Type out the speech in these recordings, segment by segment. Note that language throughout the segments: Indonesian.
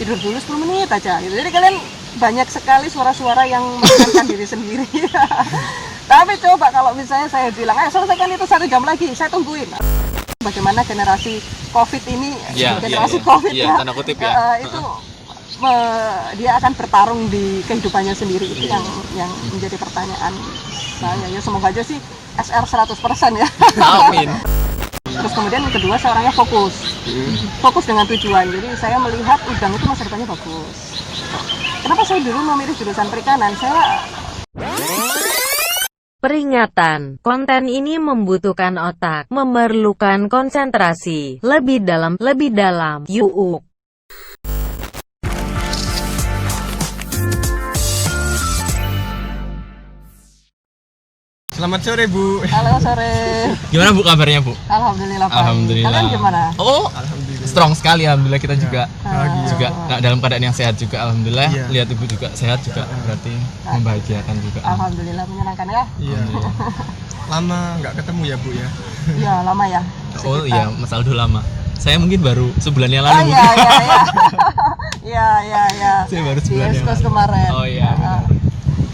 tidur dulu 10 menit aja gitu. Jadi kalian banyak sekali suara-suara yang menenangkan diri sendiri. Tapi coba kalau misalnya saya bilang, ayo selesaikan itu 1 jam lagi, saya tungguin. Bagaimana generasi COVID ini, COVID tanda kutip ya. itu dia akan bertarung di kehidupannya sendiri, itu yang menjadi pertanyaan saya. Ya semoga aja sih SR 100% ya. Amin. Terus kemudian yang kedua, saya orangnya fokus dengan tujuan. Jadi saya melihat udang itu masa depannya bagus. Kenapa saya dulu memilih jurusan perikanan? Peringatan, konten ini membutuhkan otak, memerlukan konsentrasi, lebih dalam, yuk. Selamat sore Bu. Halo sore. Gimana Bu kabarnya Bu? Alhamdulillah Pak. Alhamdulillah. Kalian gimana? Oh, Alhamdulillah. strong sekali alhamdulillah, kita juga Bahagia. dalam keadaan yang sehat juga alhamdulillah. Iya. Lihat Ibu juga sehat juga berarti membahagiakan juga. Alhamdulillah, menyenangkan ya. Iya. Lama nggak ketemu ya Bu ya. Iya lama ya. Oh iya, Mas Aldo lama. Saya mungkin baru sebulan yang Oh lalu. iya. Iya. Saya baru Di sebulan yang Eskos lalu. kemarin. Oh iya, benar.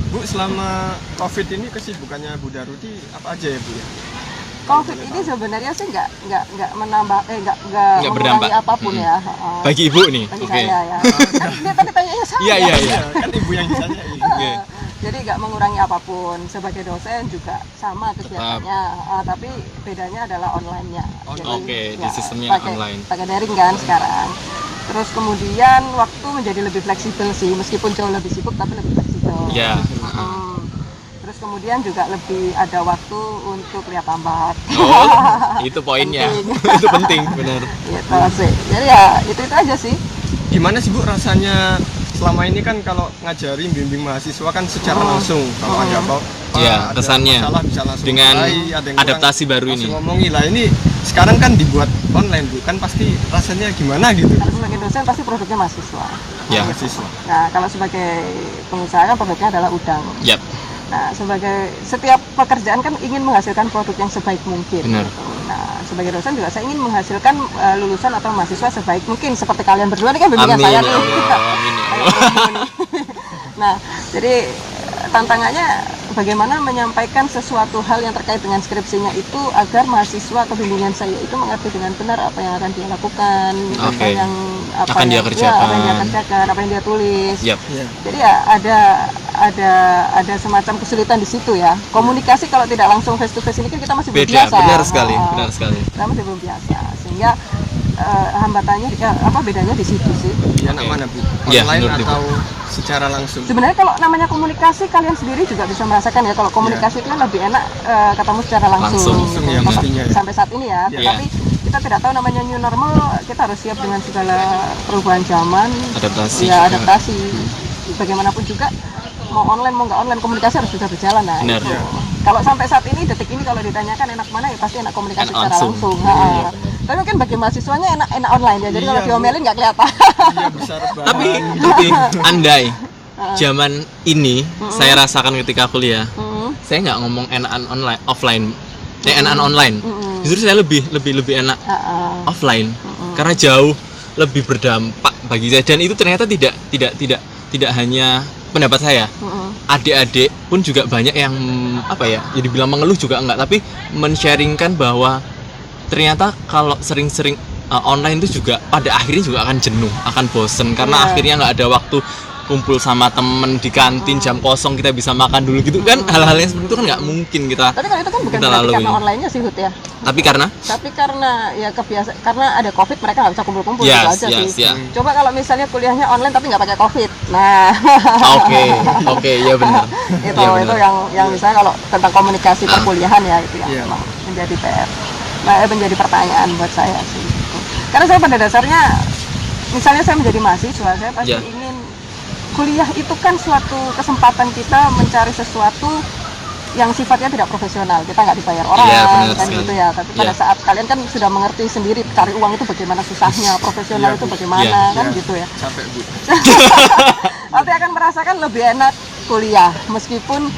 Bu, selama COVID ini kesibukannya Bu Daruti apa aja ya Bu ya? COVID ini sebenarnya sih nggak menambah nggak Nggak berdampak. mengurangi apapun ya. Bagi Ibu nih. Bagi Oke. saya ya. Kan dia tadi tanyanya saya. Iya. Iya, kan Ibu yang ditanya ini. Oke. Jadi nggak mengurangi apapun. Sebagai dosen juga sama kegiatannya, tapi bedanya adalah online-nya. Jadi, Oke, di sistemnya online. Pakai daring kan sekarang. Terus kemudian waktu menjadi lebih fleksibel sih, meskipun jauh lebih sibuk tapi lebih fleksibel. Ya. Terus kemudian juga lebih ada waktu untuk lihat tambak. Oh, itu poinnya. Itu penting, benar. Gitu sih. Jadi ya itu aja sih. Gimana sih Bu rasanya selama ini kan kalau ngajari bimbing mahasiswa kan secara langsung, kalau ada apa Iya, ada kesannya masalah bisa langsung dengan mulai, ada yang adaptasi kurang, baru ini. langsung ngomongi lah. Ini sekarang kan dibuat online Bu, kan pasti rasanya gimana gitu. Kalau sebagai dosen pasti produknya mahasiswa. Ya. Mahasiswa. Nah kalau sebagai pengusaha kan produknya adalah udang. Yap. Nah, sebagai setiap pekerjaan kan ingin menghasilkan produk yang sebaik mungkin. Benar. Gitu. Nah, sebagai dosen juga saya ingin menghasilkan lulusan atau mahasiswa sebaik mungkin seperti kalian berdua ini kan bimbingan Amin, saya nih. amin, amin. Kayak ilmu nih. Nah, jadi tantangannya bagaimana menyampaikan sesuatu hal yang terkait dengan skripsinya itu agar mahasiswa atau bimbingan saya itu mengerti dengan benar apa yang akan dia lakukan, apa Oke. yang Akan dia kerjakan. apa yang dia kerjakan, apa yang dia tulis. Yap. Iya. Jadi ya ada semacam kesulitan di situ ya. Komunikasi kalau tidak langsung face to face ini kan kita masih belum Beda, biasa. benar sekali, Nah, benar sekali. Kita masih belum biasa sehingga hambatannya bedanya di situ sih. Di anak mana Bu? Iya, Online menurut Ibu. atau secara langsung? Sebenarnya kalau namanya komunikasi kalian sendiri juga bisa merasakan ya kalau komunikasi itu kan lebih enak ketemu secara langsung. Langsung ya, Nah, mestinya ya. sampai saat ini ya. Iya. Tapi kita tidak tahu namanya new normal, kita harus siap dengan segala perubahan zaman. Adaptasi. Ya, adaptasi. Bagaimanapun juga mau online mau nggak online komunikasi harus bisa berjalan. Nah, Benar. itu. Kalau sampai saat ini detik ini kalau ditanyakan enak mana ya pasti enak komunikasi Enak secara langsung. langsung. Ha. Tapi mungkin bagi mahasiswanya enak online ya. Jadi Iya, kalau Bu. diomelin nggak kelihatan. Iya, bisa rebahan. Tapi andai zaman ini saya rasakan ketika kuliah, saya nggak ngomong enakan online, offline, enakan online. Justru saya lebih enak offline karena jauh lebih berdampak bagi saya, dan itu ternyata tidak hanya pendapat saya. Adik-adik pun juga banyak yang jadi bilang mengeluh juga enggak, tapi men-sharingkan bahwa ternyata kalau sering-sering online itu juga pada akhirnya juga akan jenuh, akan bosen karena akhirnya nggak ada waktu kumpul sama temen di kantin jam kosong kita bisa makan dulu gitu kan. Hal-hal yang seperti itu kan nggak mungkin kita. Tapi kan itu kan bukan Kita berarti lalui. karena online-nya sih Hud ya. Tapi karena Ya karena ada COVID mereka nggak bisa kumpul-kumpul Yes, gitu aja yes, sih. ya. Coba kalau misalnya kuliahnya online tapi nggak pakai COVID. Nah, Oke, ya benar. itu Ya, benar. yang misalnya kalau tentang komunikasi perkuliahan ya itu yang Iya. memang menjadi PR. Menjadi pertanyaan buat saya sih. Karena saya pada dasarnya misalnya saya menjadi mahasiswa, saya pasti Ya. ingin kuliah itu kan suatu kesempatan kita mencari sesuatu yang sifatnya tidak profesional, kita nggak dibayar orang Iya, benar kan sekali. gitu ya. Tapi pada Iya. saat kalian kan sudah mengerti sendiri cari uang itu bagaimana susahnya, profesional Iya, itu Bu. bagaimana Iya, kan Iya, gitu ya. Capek Bu. Nanti akan merasakan lebih enak kuliah meskipun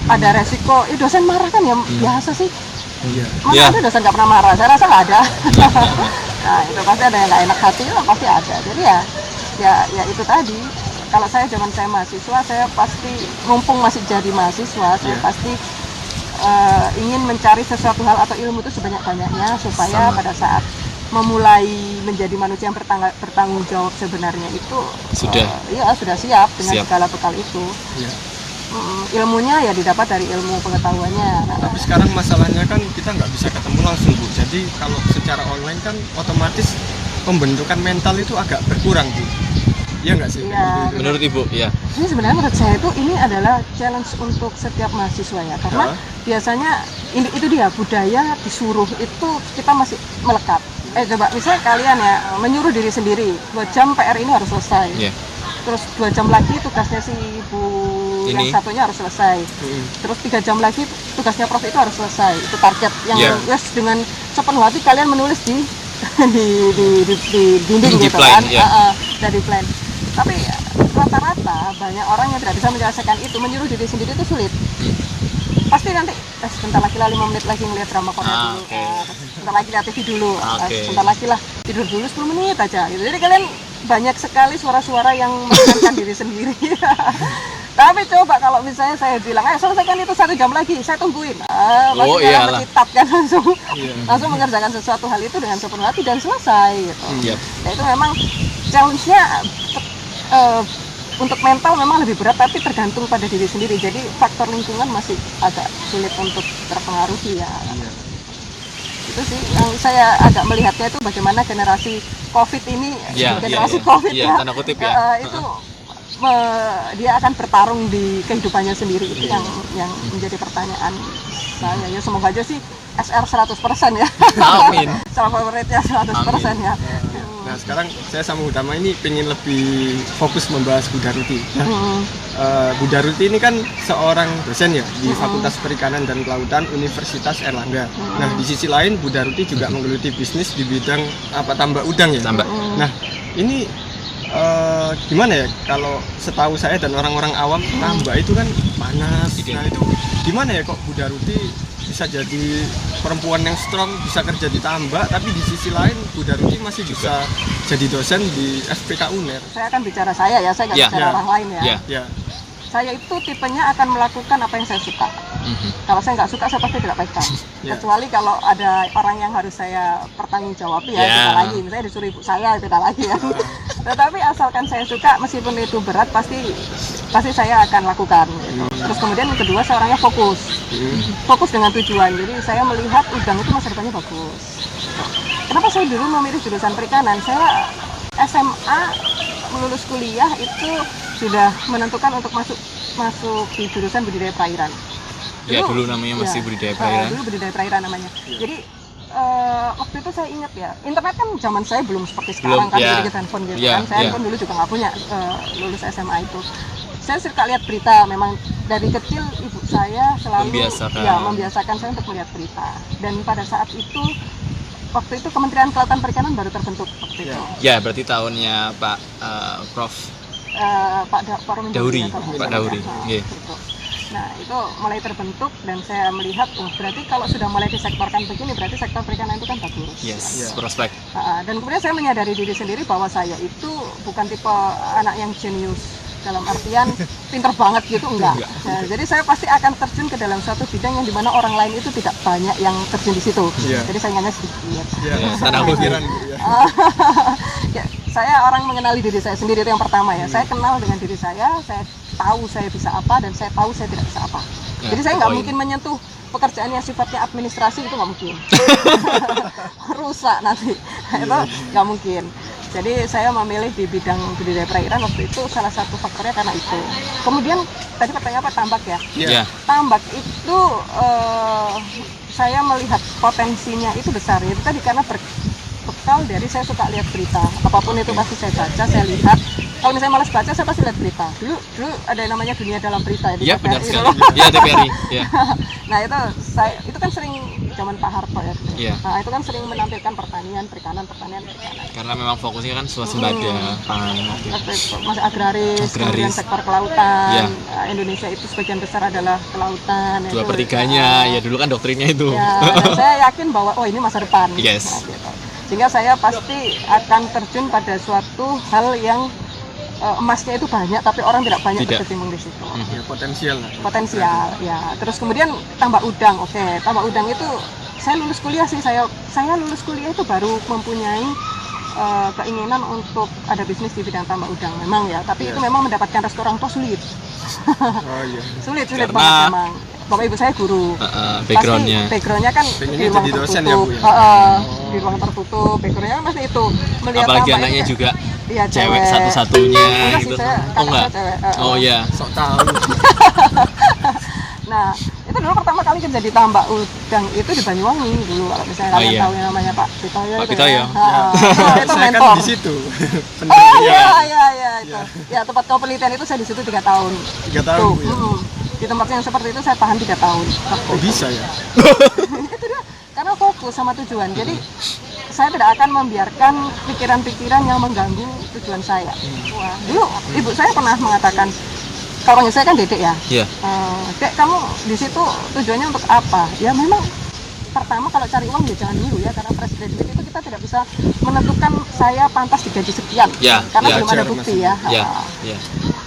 ada resiko. Dosen marah kan ya biasa sih. Iya. Mana Iya. ada dosen nggak pernah marah? Saya rasa nggak ada. Nah itu pasti ada yang nggak enak hati lah pasti ada. Jadi ya ya itu tadi. Kalau saya zaman saya mahasiswa, saya pasti mumpung masih jadi mahasiswa, saya pasti ingin mencari sesuatu hal atau ilmu itu sebanyak-banyaknya supaya Sama. pada saat memulai menjadi manusia yang bertanggung jawab sebenarnya itu Sudah. sudah siap dengan Siap. segala bekal itu. Iya. Ilmunya ya didapat dari ilmu pengetahuannya. Tapi sekarang masalahnya kan kita nggak bisa ketemu langsung, Bu. Jadi kalau secara online kan otomatis pembentukan mental itu agak berkurang, Bu. Iya nggak sih? Iya. Menurut Ibu, ya. Ini sebenarnya menurut saya itu ini adalah challenge untuk setiap mahasiswa ya, karena biasanya itu dia budaya disuruh itu kita masih melekat. Coba misalnya kalian ya menyuruh diri sendiri 2 jam PR ini harus selesai. Iya. Terus 2 jam lagi tugasnya si ibu yang Ini. satunya harus selesai. Terus 3 jam lagi tugasnya prof itu harus selesai. Itu target yang Iya. yes, dengan sepenuh hati kalian menulis di di dinding Di gitu plan, kan. ya. Dari plan. Tapi rata-rata banyak orang yang tidak bisa menyelesaikan itu, menyuruh diri sendiri itu sulit. Pasti nanti sebentar lagi lah 5 menit lagi ngeliat drama Korea dulu, oke. sebentar lagi lihat TV dulu, Oke. sebentar lagi lah tidur dulu 10 menit aja gitu. Jadi kalian banyak sekali suara-suara yang menenangkan diri sendiri. Tapi coba kalau misalnya saya bilang, ayo selesaikan itu 1 jam lagi, saya tungguin. Pasti kalian iyalah. berkitab kan langsung mengerjakan sesuatu hal itu dengan sepenuh hati dan selesai gitu. Iya. Nah, itu memang challenge-nya untuk mental memang lebih berat, tapi tergantung pada diri sendiri. Jadi faktor lingkungan masih agak sulit untuk terpengaruhi ya. Itu sih yang saya agak melihatnya itu bagaimana generasi COVID ini, generasi COVID ya, tanda kutip ya. itu dia akan bertarung di kehidupannya sendiri. Itu yang menjadi pertanyaan saya. Ya semoga aja sih SR 100% ya. Amin. Survival rate-nya 100% ya. Nah sekarang saya sama Utama ini pengen lebih fokus membahas Bu Daruti. Nah, Bu Daruti ini kan seorang dosen ya di Fakultas Perikanan dan Kelautan Universitas Erlangga. Nah di sisi lain Bu Daruti juga menggeluti bisnis di bidang tambak udang ya. Tambak. Nah ini gimana ya kalau setahu saya dan orang-orang awam tambak itu kan panas. Nah itu gimana ya kok Bu Daruti bisa jadi perempuan yang strong, bisa kerja di tambak, tapi di sisi lain Bu Daruti masih bisa jadi dosen di FPK UNER. Saya akan bicara saya ya, saya nggak Ya. bicara orang lain ya. Ya. Ya, Saya itu tipenya akan melakukan apa yang saya suka. Kalau saya nggak suka, saya pasti tidak pegang. Ya. Kecuali kalau ada orang yang harus saya pertanggungjawabi ya, Ya. beda lagi. Misalnya disuruh ibu saya, beda lagi ya. Tetapi asalkan saya suka, meskipun itu berat, pasti saya akan lakukan. Gitu. Terus kemudian yang kedua, saya orangnya fokus dengan tujuan. Jadi saya melihat udang itu masa depannya bagus. Kenapa saya dulu memilih jurusan perikanan? Saya SMA lulus kuliah itu sudah menentukan untuk masuk di jurusan budidaya perairan. Ya, dulu namanya masih budidaya perairan. Dulu budidaya perairan namanya. Jadi waktu itu saya ingat ya, internet kan zaman saya belum seperti sekarang kan, ya. jadi kita handphone gitu Ya, kan. Saya ya. handphone dulu juga nggak punya lulus SMA itu. Saya suka lihat berita, memang dari kecil ibu saya selalu membiasakan saya untuk melihat berita. Dan pada saat itu, waktu itu Kementerian Kelautan Perikanan baru terbentuk waktu itu. Ya, berarti tahunnya Pak Prof. Pak Dauri, ya, kalau Pak nggak Dauri. salah. Iya. Gitu. Nah itu mulai terbentuk dan saya melihat, berarti kalau sudah mulai disektorkan begini, berarti sektor perikanan itu kan bagus. Yes, prospek. Dan kemudian saya menyadari diri sendiri bahwa saya itu bukan tipe anak yang jenius dalam artian pinter banget gitu, enggak. Nah, jadi saya pasti akan terjun ke dalam suatu bidang yang dimana orang lain itu tidak banyak yang terjun di situ. Jadi saingannya sedikit. ya, tanda kutip. pikiran, Bu, ya. Ya, saya orang mengenali diri saya sendiri, itu yang pertama ya. Saya kenal dengan diri saya tahu saya bisa apa dan saya tahu saya tidak bisa apa. Ya, Jadi saya nggak poin. mungkin menyentuh pekerjaan yang sifatnya administrasi, itu nggak mungkin. Rusak nanti, itu nggak mungkin. Jadi saya memilih di bidang budidaya perairan waktu itu salah satu faktornya karena itu. Kemudian tadi pertanyaan apa, tambak ya? Ya. Tambak itu saya melihat potensinya itu besar. Itu tadi karena berbekal dari saya suka lihat berita. Apapun itu pasti saya baca, saya lihat. Kalau misalnya malas baca, saya pasti lihat berita. Dulu ada yang namanya Dunia Dalam Berita Ya, benar TVRI sekali. loh. Ya, TVRI. Ya. Nah itu kan sering zaman Pak Harto ya. Iya. Nah itu kan sering menampilkan pertanian. Karena memang fokusnya kan swasembada, pangan. Waktu itu masih agraris, kemudian sektor kelautan. Indonesia itu sebagian besar adalah kelautan. 2/3-nya, ya dulu kan doktrinnya itu. Ya, dan saya yakin bahwa ini masa depan. Yes. Nah, gitu. Sehingga saya pasti akan terjun pada suatu hal yang emasnya itu banyak tapi orang tidak banyak Tidak. berkecimpung di situ. Ya, potensial lah. Potensial ya. Terus kemudian tambak udang. Oke, tambak udang itu saya lulus kuliah sih, saya lulus kuliah itu baru mempunyai keinginan untuk ada bisnis di bidang tambak udang memang ya, tapi itu memang mendapatkan restu orang tua sulit. Oh iya. sulit Karena- banget memang. Bapak ibu saya guru. Backgroundnya. Pasti backgroundnya kan Pengennya di ruang jadi dosen ya, tertutup. Bu, ya? Di ruang tertutup, backgroundnya kan pasti itu melihat Apalagi tambak anaknya ini juga iya, cewek satu-satunya Enggak sih, gitu. saya Oh kakak enggak. saya cewek. Oh iya. Sok tahu. Nah, itu dulu pertama kali kerja di tambak udang itu di Banyuwangi dulu, kalau misalnya Oh, kalian iya. tahu yang namanya Pak Pitoyo Pak itu Pitoyo. ya. Itu Saya mentor. kan di situ. Bener, Oh ya. iya itu. Ya tempat penelitian itu saya di situ 3 tahun. 3 tahun, Tuh, Bu, ya. Di tempat yang seperti itu saya tahan 3 tahun. Kok bisa ya? Itu dia, karena fokus sama tujuan. Jadi saya tidak akan membiarkan pikiran-pikiran yang mengganggu tujuan saya. Wah, dulu ibu saya pernah mengatakan, kalau panggil saya kan Dedek ya. Iya. Dek, kamu di situ tujuannya untuk apa? Ya memang pertama kalau cari uang ya jangan dulu ya, karena fresh graduate itu kita tidak bisa menentukan saya pantas digaji sekian, Ya, karena ya, belum ada wajar, bukti Mas. ya. Iya. Ah. Iya.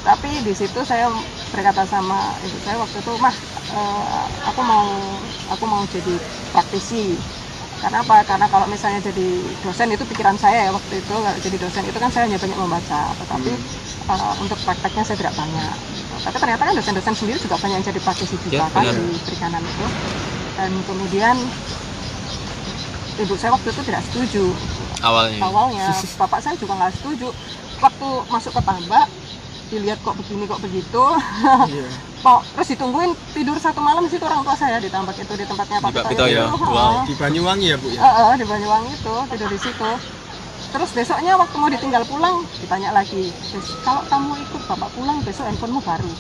Tapi di situ saya berkata sama ibu saya waktu itu, Mah, aku mau jadi praktisi. Karena apa? Karena kalau misalnya jadi dosen itu pikiran saya ya waktu itu, kalau jadi dosen itu kan saya hanya banyak membaca, tetapi untuk prakteknya saya tidak banyak. Tapi ternyata kan dosen-dosen sendiri juga banyak yang jadi praktisi juga Ya, kan benar. di perikanan itu. Dan kemudian ibu saya waktu itu tidak setuju. Awalnya bapak saya juga nggak setuju. Waktu masuk ke tambak dilihat kok begini kok begitu. Iya. Terus ditungguin tidur 1 malam di situ orang tua saya di tambak itu, di tempatnya Pak Di Pak Pitoyo Pitoyo. itu. Wow. Di Banyuwangi ya, Bu ya? Di Banyuwangi itu tidur di situ. Terus besoknya waktu mau ditinggal pulang ditanya lagi, kalau kamu ikut bapak pulang besok handphonemu baru.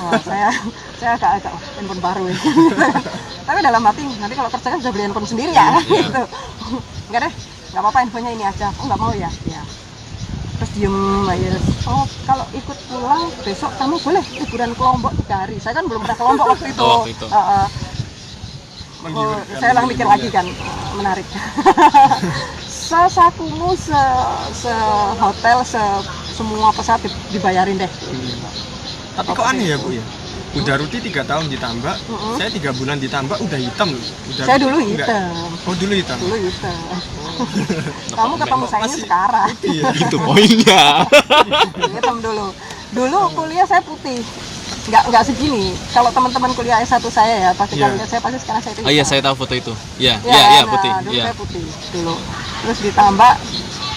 Wah, saya agak handphone baru ya. Tapi dalam hati nanti kalau kerja kan sudah beli handphone sendiri ya. Iya. Gitu. Enggak deh, nggak apa-apa, handphonenya ini aja. Oh nggak mau ya? Ya. Terus diem aja. Oh kalau ikut pulang besok kamu boleh liburan ke Lombok 3 hari. Saya kan belum pernah ke Lombok waktu itu. Oh, waktu itu. Menggiurkan Saya lang mikir dulu, lagi ya. kan, menarik. Sesakumu, sehotel, semua pesawat dibayarin deh. Tapi kok aneh ya, Bu ya? Udah Ruti 3 tahun ditambak, saya 3 bulan ditambak udah hitam loh. Udah Saya dulu enggak- hitam. Oh dulu hitam. Dulu hitam. Kamu ketemu saya Masih- sekarang. Iya. Itu poinnya. Hitam dulu. Dulu kuliah saya putih. Nggak segini. Kalau teman-teman kuliah S1 saya ya, pasti Iya. kalau lihat saya pasti sekarang saya itu Oh iya, hitam. saya tahu foto itu. Iya, Ya, iya, nah, putih. dulu Iya. saya putih dulu. Terus ditambah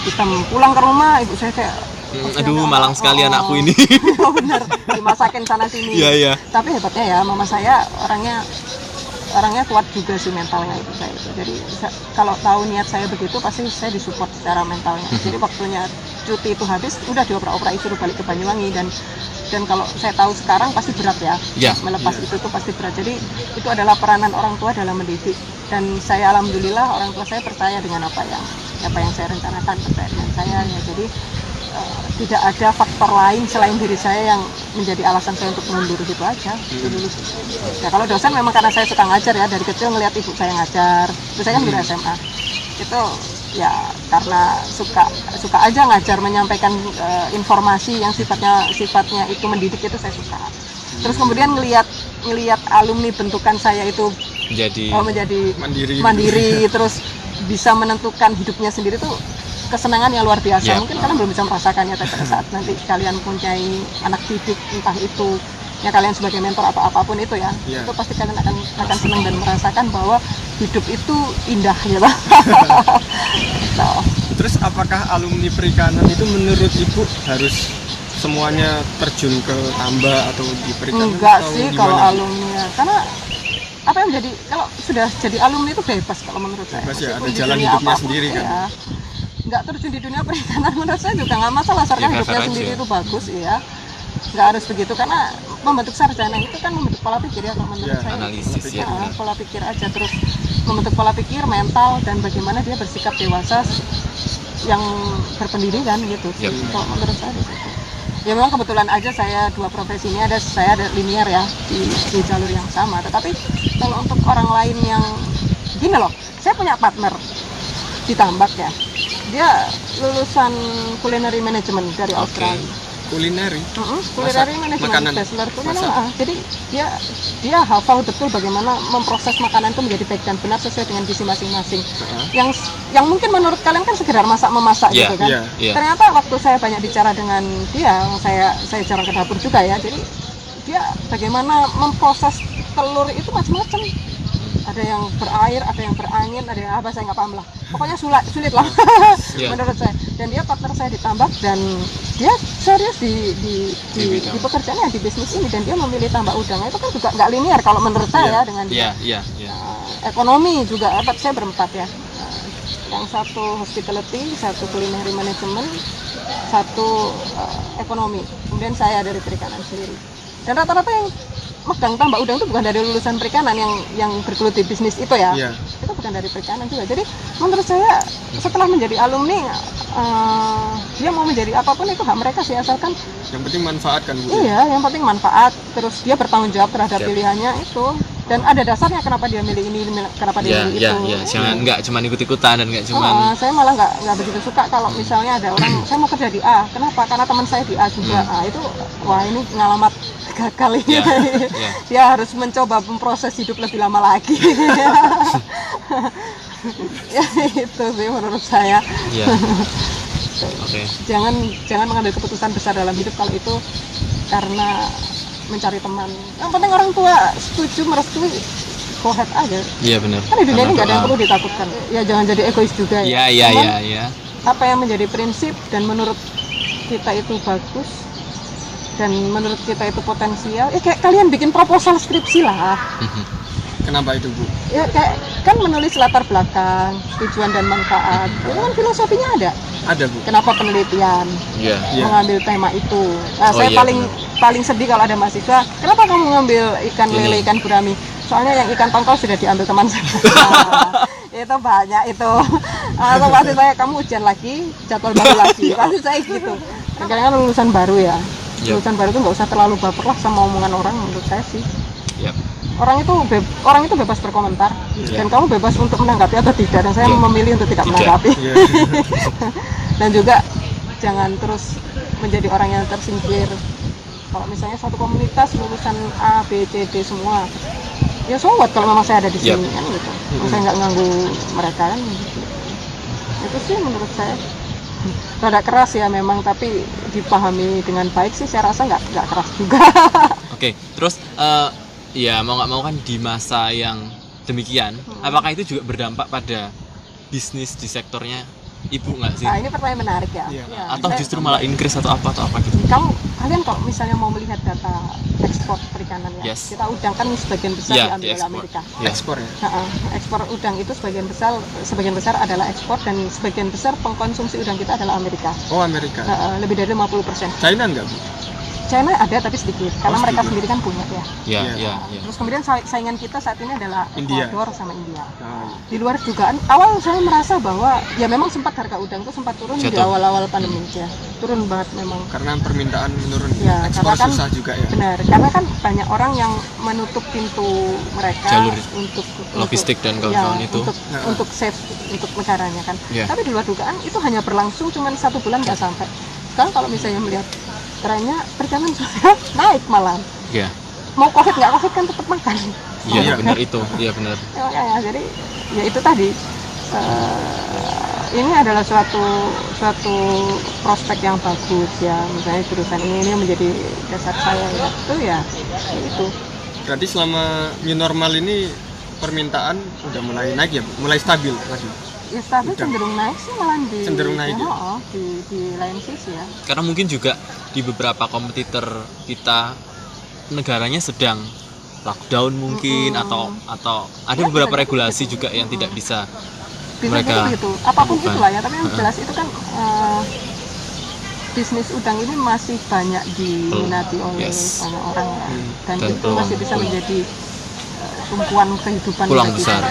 hitam. Pulang ke rumah ibu saya kayak Aduh, malang sekali anakku ini. Oh, bener, dimasakin sana sini. Iya, iya. Tapi hebatnya ya, mama saya orangnya kuat juga sih mentalnya itu saya itu. Jadi kalau tahu niat saya begitu pasti saya disupport secara mentalnya. Jadi waktunya cuti itu habis, udah dioper-operai suruh balik ke Banyuwangi dan kalau saya tahu sekarang pasti berat ya. Iya. Melepas itu tuh pasti berat. Jadi itu adalah peranan orang tua dalam mendidik. Dan saya alhamdulillah orang tua saya percaya dengan apa yang saya rencanakan, percaya dengan saya ya. Jadi tidak ada faktor lain selain diri saya yang menjadi alasan saya untuk mundur gitu aja. Itu dulu sih. Ya kalau dosen memang karena saya suka ngajar ya, dari kecil ngelihat ibu saya ngajar. Terus saya kan guru SMA. Itu ya karena suka aja ngajar, menyampaikan informasi yang sifatnya itu mendidik, itu saya suka. Terus kemudian ngelihat alumni bentukan saya itu menjadi mandiri terus bisa menentukan hidupnya sendiri tuh kesenangan yang luar biasa. Yep. Mungkin kalian belum bisa merasakannya, tapi pada saat nanti kalian mempunyai anak didik, entah itu ya kalian sebagai mentor atau apapun itu ya, Yeah. itu pasti kalian akan senang dan merasakan bahwa hidup itu indah gitu. So, Terus apakah alumni perikanan itu menurut Ibu harus semuanya terjun ke tambak atau di perikanan? enggak atau sih gimana? kalau alumni ya. Karena apa yang menjadi, kalau sudah jadi alumni itu bebas kalau menurut saya. Bebas ya, ada Meskipun di jalan dunia hidupnya apapun, sendiri kan? ya. Nggak terjun di dunia perikanan menurut saya juga nggak masalah, asalkan Ya, hidupnya preferensi sendiri ya. itu bagus ya. Nggak harus begitu, karena membentuk sarjana itu kan membentuk pola pikir ya kalau menurut Ya, saya. analisis ya, Nah, benar. pola pikir aja, terus membentuk pola pikir, mental, dan bagaimana dia bersikap dewasa yang berpendidikan gitu sih. Yep. Kalau menurut saya di situ. Ya memang kebetulan aja saya dua profesi ini saya ada linear ya di jalur yang sama. Tetapi kalau untuk orang lain yang gini loh, saya punya partner di tambak ya. Dia lulusan culinary management dari Australia. kulineri. Kulineri manajemen makanan, bachelor kuliner. masak. Jadi dia hafal betul bagaimana memproses makanan itu menjadi baik dan benar sesuai dengan gizi masing-masing. Yang mungkin menurut kalian kan sekedar memasak Iya, gitu kan. iya. Ternyata waktu saya banyak bicara dengan dia, saya jarang ke dapur juga ya. Jadi dia bagaimana memproses telur itu macam-macam. Ada yang berair, ada yang berangin, ada yang apa, saya nggak paham lah. Pokoknya sulit lah menurut saya. Dan dia partner saya di tambak dan dia serius di pekerjaannya di bisnis ini, dan dia memilih tambak udang. Itu kan juga nggak linear kalau menurut saya dengan dia. Ekonomi juga saya berempat ya. Yang satu hospitality, satu culinary management, satu ekonomi. Kemudian saya dari perikanan sendiri. Dan rata-rata yang megang tambak udang itu bukan dari lulusan perikanan yang bergelut di bisnis itu ya. Itu bukan dari perikanan juga. Jadi menurut saya setelah menjadi alumni dia mau menjadi apapun itu hak mereka sih, asalkan yang penting manfaat kan Bu. Iya, yang penting manfaat. Terus dia bertanggung jawab terhadap pilihannya itu. Dan ada dasarnya kenapa dia milih ini, kenapa dia milih itu. Jangan nggak cuma ikut-ikutan dan nggak cuma. Saya malah nggak begitu suka kalau misalnya ada orang saya mau kerja di A. Kenapa? Karena teman saya di A juga. Itu wah ini ngalamat gagal ini. Dia harus mencoba memproses hidup lebih lama lagi. Ya itu sih menurut saya. Jangan mengambil keputusan besar dalam hidup kalau itu karena mencari teman. Yang penting orang tua setuju, merestui, go ahead aja. Iya benar. Kan di dunia ini nggak ada yang perlu ditakutkan. Ya jangan jadi egois juga ya. Iya. Apa yang menjadi prinsip dan menurut kita itu bagus dan menurut kita itu potensial, kayak kalian bikin proposal skripsi lah. Kenapa itu Bu? Ya kayak kan menulis latar belakang, tujuan dan manfaat. Itu kan filosofinya ada. Ada Bu. Kenapa penelitian mengambil tema itu? Nah, saya paling sedih kalau ada mahasiswa, kenapa kamu ngambil ikan lele, ikan gurami? Soalnya yang ikan tongkol sudah diambil teman saya. Itu banyak itu. Atau pasti saya, kamu ujian lagi, jadwal baru lagi. Pasti saya gitu. Kadang-kadang lulusan baru ya. Lulusan baru itu nggak usah terlalu baper lah sama omongan orang menurut saya sih. Orang itu bebas berkomentar dan kamu bebas untuk menanggapi atau tidak, dan saya memilih untuk tidak menanggapi. Dan juga jangan terus menjadi orang yang tersingkir. Kalau misalnya satu komunitas lulusan A, B, C, D semua, ya so what kalau memang saya ada di sini kan gitu. Saya nggak ganggu mereka kan gitu. Itu sih menurut saya. Rada keras ya memang, tapi dipahami dengan baik sih saya rasa nggak keras juga. Oke, terus ya mau nggak mau kan di masa yang demikian, apakah itu juga berdampak pada bisnis di sektornya Ibu nggak sih? Nah, ini pertanyaan menarik ya. Atau justru malah increase atau apa gitu? Kalian kalau misalnya mau melihat data ekspor perikanan ya, kita udang kan sebagian besar diambil oleh Amerika. Ekspor ya? Ekspor udang itu sebagian besar adalah ekspor, dan sebagian besar pengkonsumsi udang kita adalah Amerika. Oh Amerika. Lebih dari 50%. China enggak Bu? China ada tapi sedikit, karena mereka sendiri kan punya ya. Terus kemudian saingan kita saat ini adalah Ekuador sama India. Di luar dugaan, awal saya merasa bahwa ya memang sempat harga udang itu sempat turun di awal-awal pandemi ya. Turun banget memang. Karena permintaan menurun, karena ekspor kan, susah juga ya. Benar, karena kan banyak orang yang menutup pintu mereka jalur untuk logistik dan kawan-kawan itu. Untuk save untuk negaranya kan. Tapi di luar dugaan itu hanya berlangsung cuma 1 bulan nggak sampai. Sekarang kalau misalnya melihat trennya perikanan sudah naik malah. Mau covid nggak covid kan tetap makan. Benar itu. Benar. Jadi ya itu tadi ini adalah suatu prospek yang bagus ya. Misalnya jurusan ini menjadi dasar saya itu ya itu. Berarti selama new normal ini permintaan udah mulai naik ya, mulai stabil lagi. Ya stabil cenderung naik sih, malah cenderung naik ya? Di lain sisi ya. Karena mungkin juga di beberapa kompetitor kita negaranya sedang lockdown mungkin atau ada beberapa regulasi juga yang tidak bisa mereka begitu. Apapun itulah ya, tapi yang jelas itu kan bisnis udang ini masih banyak diminati oleh banyak orang ya. Dan itu masih bisa menjadi tumpuan kehidupan pulang besar.